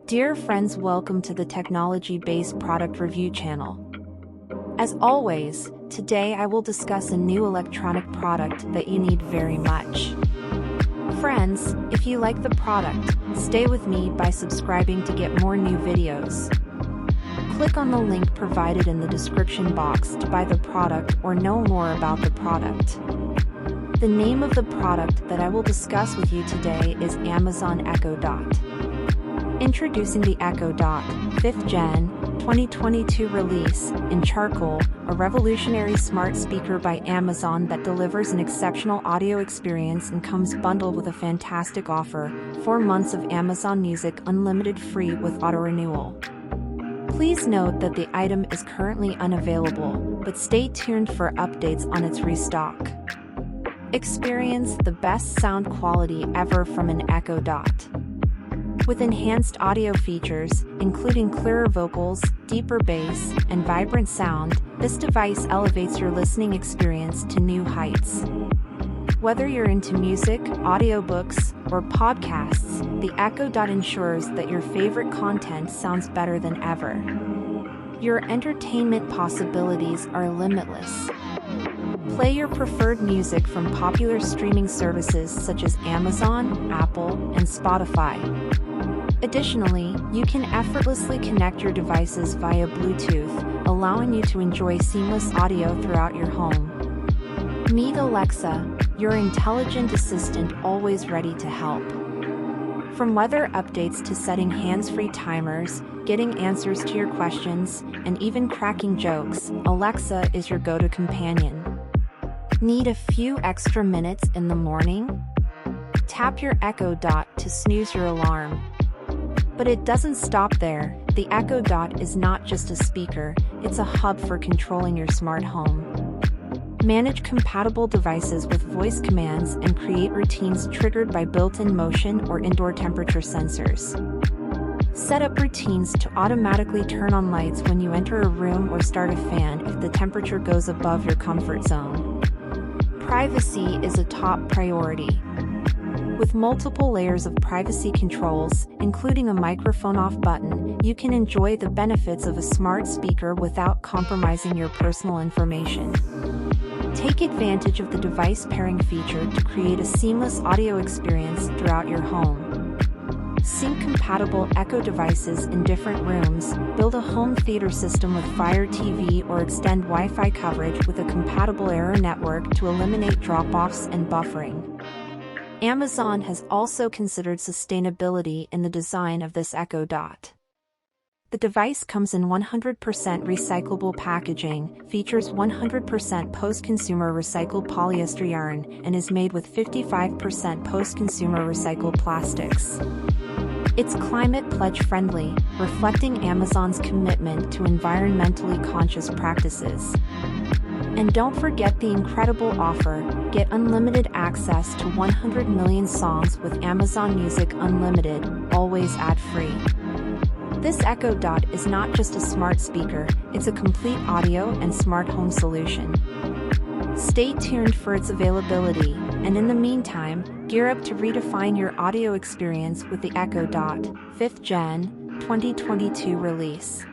Dear friends, welcome to the technology-based product review channel. As always, today I will discuss a new electronic product that you need very much. Friends, if you like the product, stay with me by subscribing to get more new videos. Click on the link provided in the description box to buy the product or know more about the product. The name of the product that I will discuss with you today is Amazon Echo Dot. Introducing the Echo Dot, 5th Gen, 2022 release, in charcoal, a revolutionary smart speaker by Amazon that delivers an exceptional audio experience and comes bundled with a fantastic offer, 4 months of Amazon Music Unlimited free with auto-renewal. Please note that the item is currently unavailable, but stay tuned for updates on its restock. Experience the best sound quality ever from an Echo Dot. With enhanced audio features, including clearer vocals, deeper bass, and vibrant sound, this device elevates your listening experience to new heights. Whether you're into music, audiobooks, or podcasts, the Echo Dot ensures that your favorite content sounds better than ever. Your entertainment possibilities are limitless. Play your preferred music from popular streaming services such as Amazon, Apple, and Spotify. Additionally, you can effortlessly connect your devices via Bluetooth, allowing you to enjoy seamless audio throughout your home. Meet Alexa, your intelligent assistant always ready to help. From weather updates to setting hands-free timers, getting answers to your questions, and even cracking jokes, Alexa is your go-to companion. Need a few extra minutes in the morning? Tap your Echo Dot to snooze your alarm. But it doesn't stop there. The Echo Dot is not just a speaker, it's a hub for controlling your smart home. Manage compatible devices with voice commands and create routines triggered by built-in motion or indoor temperature sensors. Set up routines to automatically turn on lights when you enter a room or start a fan if the temperature goes above your comfort zone. Privacy is a top priority. With multiple layers of privacy controls, including a microphone off button, you can enjoy the benefits of a smart speaker without compromising your personal information. Take advantage of the device pairing feature to create a seamless audio experience throughout your home. Sync compatible Echo devices in different rooms, build a home theater system with Fire TV, or extend Wi-Fi coverage with a compatible Aero network to eliminate drop-offs and buffering. Amazon has also considered sustainability in the design of this Echo Dot. The device comes in 100% recyclable packaging, features 100% post-consumer recycled polyester yarn, and is made with 55% post-consumer recycled plastics. It's climate pledge friendly, reflecting Amazon's commitment to environmentally conscious practices. And don't forget the incredible offer: get unlimited access to 100 million songs with Amazon Music Unlimited, always ad-free. This Echo Dot is not just a smart speaker, it's a complete audio and smart home solution. Stay tuned for its availability, and in the meantime, gear up to redefine your audio experience with the Echo Dot, 5th Gen, 2022 release.